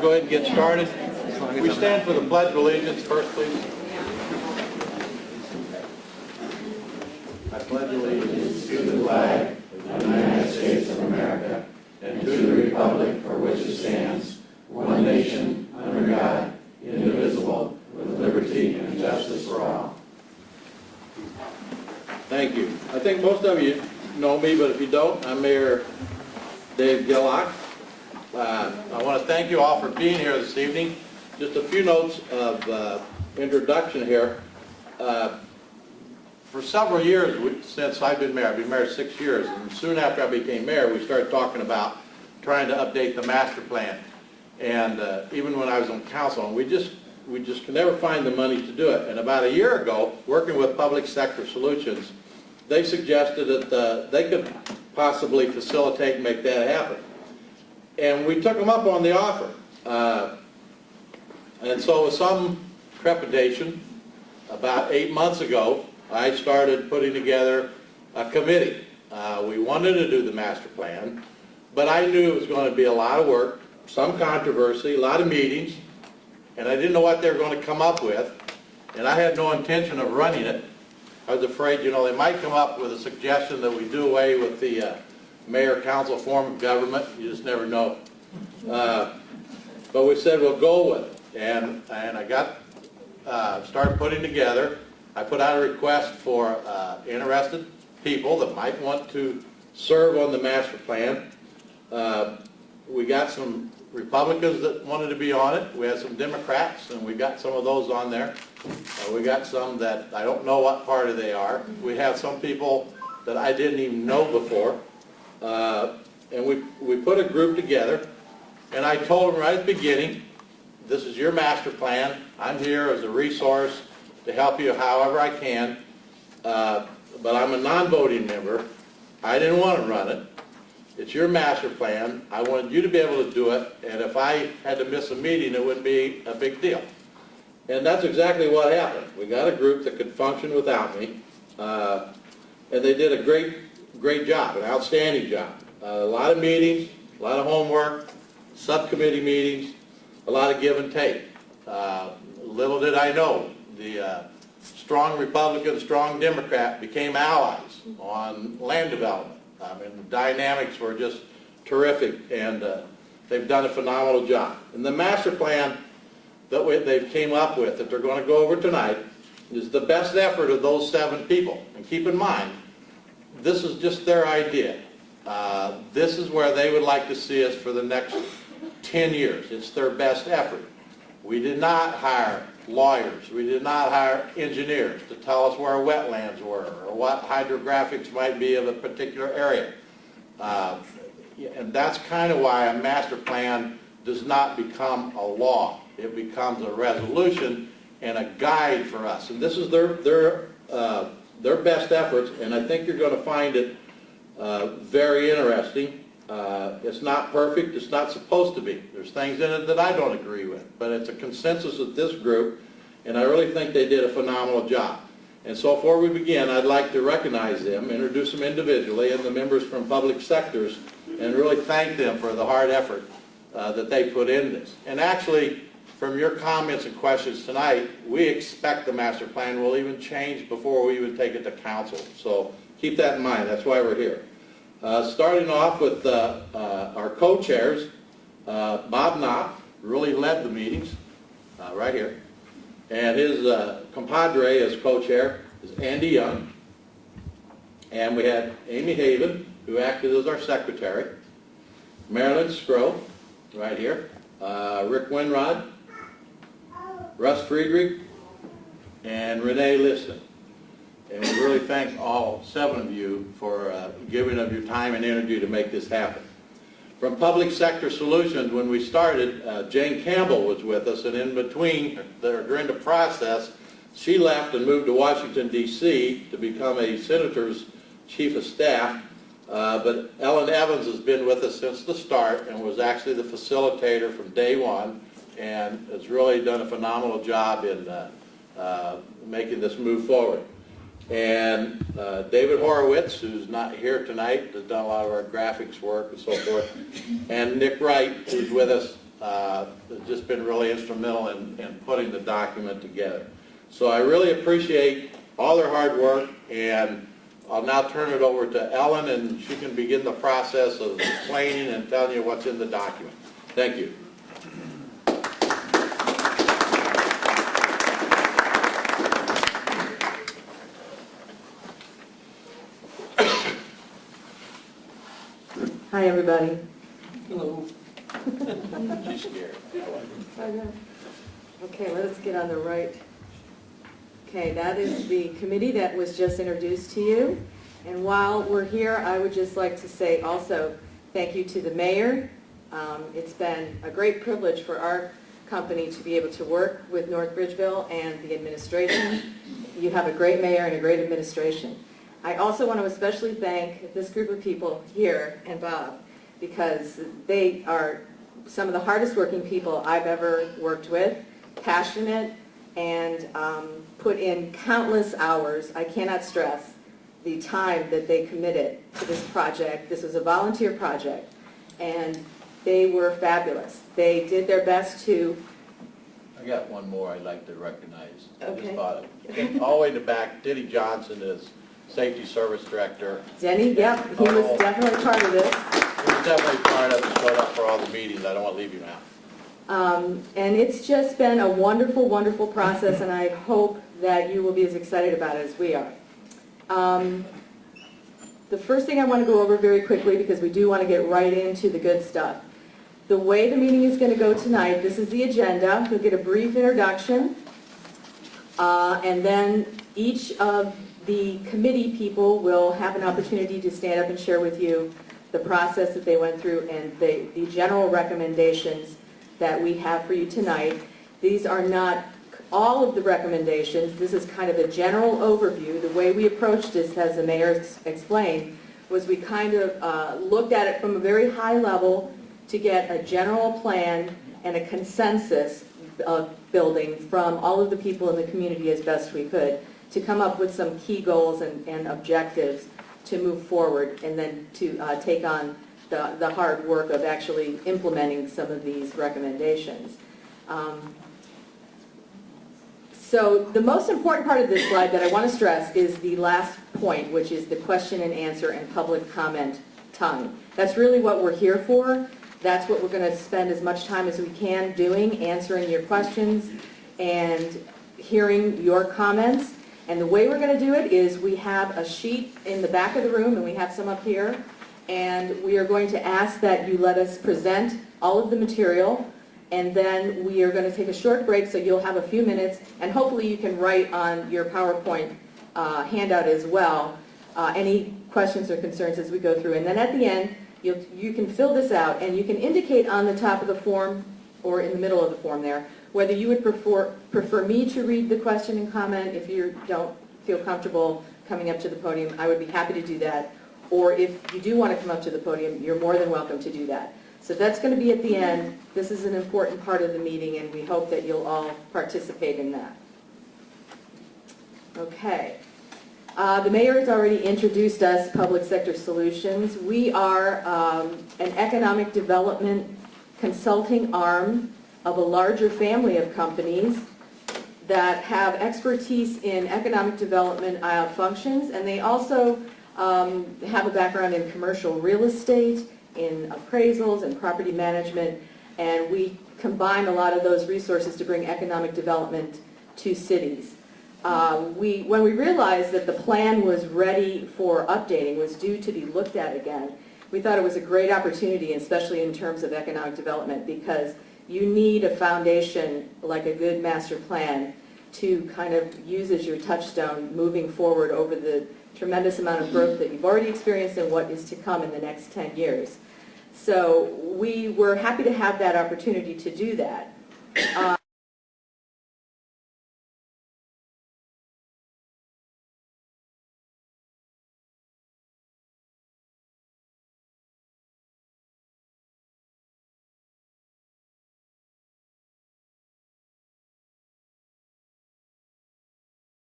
go ahead and get started. We stand for the Pledge of Allegiance first, please. I pledge allegiance to the flag of the United States of America and to the republic for which it stands, one nation, under God, indivisible, with liberty and justice for all. Thank you. I think most of you know me, but if you don't, I'm Mayor Dave Gillock. I want to thank you all for being here this evening. Just a few notes of introduction here. For several years since I've been married 6 years, and soon after I became mayor, we started talking about trying to update the master plan. And even when I was on council, and we just could never find the money to do it. And about a year ago, working with Public Sector Solutions, they suggested that they could possibly facilitate and make that happen. And we took them up on the offer. And so with some trepidation, about 8 months ago, I started putting together a committee. We wanted to do the master plan, but I knew it was going to be a lot of work, some controversy, a lot of meetings, and I didn't know what they were going to come up with, and I had no intention of running it. I was afraid, they might come up with a suggestion that we do away with the mayor-council form of government. You just never know. But we said we'll go with it, and I started putting together. I put out a request for interested people that might want to serve on the master plan. We got some Republicans that wanted to be on it. We had some Democrats, and we got some of those on there. We got some that I don't know what party they are. We have some people that I didn't even know before. And we put a group together, and I told them right at the beginning, this is your master plan. I'm here as a resource to help you however I can, but I'm a non-voting member. I didn't want to run it. It's your master plan. I wanted you to be able to do it, and if I had to miss a meeting, it wouldn't be a big deal. And that's exactly what happened. We got a group that could function without me, and they did a great job, an outstanding job. A lot of meetings, a lot of homework, subcommittee meetings, a lot of give and take. Little did I know, the strong Republican, strong Democrat became allies on land development. I mean, the dynamics were just terrific, and they've done a phenomenal job. And the master plan that they've came up with, that they're going to go over tonight, is the best effort of those 7 people. And keep in mind, this is just their idea. This is where they would like to see us for the next 10 years. It's their best effort. We did not hire lawyers. We did not hire engineers to tell us where wetlands were or what hydrographics might be of a particular area. And that's kind of why a master plan does not become a law. It becomes a resolution and a guide for us. And this is their best efforts, and I think you're going to find it very interesting. It's not perfect. It's not supposed to be. There's things in it that I don't agree with, but it's a consensus of this group, and I really think they did a phenomenal job. And so before we begin, I'd like to recognize them, introduce them individually, and the members from public sectors, and really thank them for the hard effort that they put in this. And actually, from your comments and questions tonight, we expect the master plan will even change before we even take it to council. So keep that in mind. That's why we're here. Starting off with our co-chairs, Bob Knopf really led the meetings, right here. And his compadre as co-chair is Andy Young. And we had Amy Haven, who acted as our secretary. Marilyn Scrow, right here. Rick Winrod, Russ Friedrich, and Renee Liston. And we really thank all 7 of you for giving of your time and energy to make this happen. From Public Sector Solutions, when we started, Jane Campbell was with us, and in between, during the process, she left and moved to Washington, D.C. to become a senator's chief of staff. But Ellen Evans has been with us since the start and was actually the facilitator from day one, and has really done a phenomenal job in making this move forward. And David Horowitz, who's not here tonight, has done a lot of our graphics work and so forth. And Nick Wright, who's with us has just been really instrumental in putting the document together. So I really appreciate all their hard work, and I'll now turn it over to Ellen, and she can begin the process of explaining and telling you what's in the document. Thank you. Hi, everybody. Hello. She's scared. Okay, let us get on the right. Okay, that is the committee that was just introduced to you. And while we're here, I would just like to say also thank you to the mayor. It's been a great privilege for our company to be able to work with North Ridgeville and the administration. You have a great mayor and a great administration. I also want to especially thank this group of people here and Bob, because they are some of the hardest working people I've ever worked with, passionate, and put in countless hours. I cannot stress the time that they committed to this project. This was a volunteer project, and they were fabulous. They did their best to... I got one more I'd like to recognize. I Okay. just thought of. All the way to the back, Denny Johnson is Safety Service Director. Denny, yep, he was definitely part of this. He was definitely part of it, showed up for all the meetings. I don't want to leave him out. And it's just been a wonderful, wonderful process, and I hope that you will be as excited about it as we are. The first thing I want to go over very quickly, because we do want to get right into the good stuff. The way the meeting is going to go tonight, this is the agenda. You'll get a brief introduction, and then each of the committee people will have an opportunity to stand up and share with you the process that they went through and the general recommendations that we have for you tonight. These are not all of the recommendations. This is kind of a general overview. The way we approached this, as the mayor explained, was we kind of looked at it from a very high level to get a general plan and a consensus of building from all of the people in the community as best we could, to come up with some key goals and objectives to move forward, and then to take on the hard work of actually implementing some of these recommendations. So the most important part of this slide that I want to stress is the last point, which is the question and answer and public comment time. That's really what we're here for. That's what we're going to spend as much time as we can doing, answering your questions and hearing your comments. And the way we're going to do it is we have a sheet in the back of the room, and we have some up here, and we are going to ask that you let us present all of the material, and then we are going to take a short break, so you'll have a few minutes, and hopefully you can write on your PowerPoint handout as well any questions or concerns as we go through. And then at the end, you can fill this out, and you can indicate on the top of the form or in the middle of the form there whether you would prefer me to read the question and comment. If you don't feel comfortable coming up to the podium, I would be happy to do that. Or if you do want to come up to the podium, you're more than welcome to do that. So that's going to be at the end. This is an important part of the meeting, and we hope that you'll all participate in that. Okay. The mayor has already introduced us, Public Sector Solutions. We are an economic development consulting arm of a larger family of companies that have expertise in economic development functions, and they also have a background in commercial real estate, in appraisals and property management, and we combine a lot of those resources to bring economic development to cities. When we realized that the plan was ready for updating, was due to be looked at again, we thought it was a great opportunity, especially in terms of economic development, because you need a foundation like a good master plan to kind of use as your touchstone moving forward over the tremendous amount of growth that you've already experienced and what is to come in the next 10 years. So we were happy to have that opportunity to do that.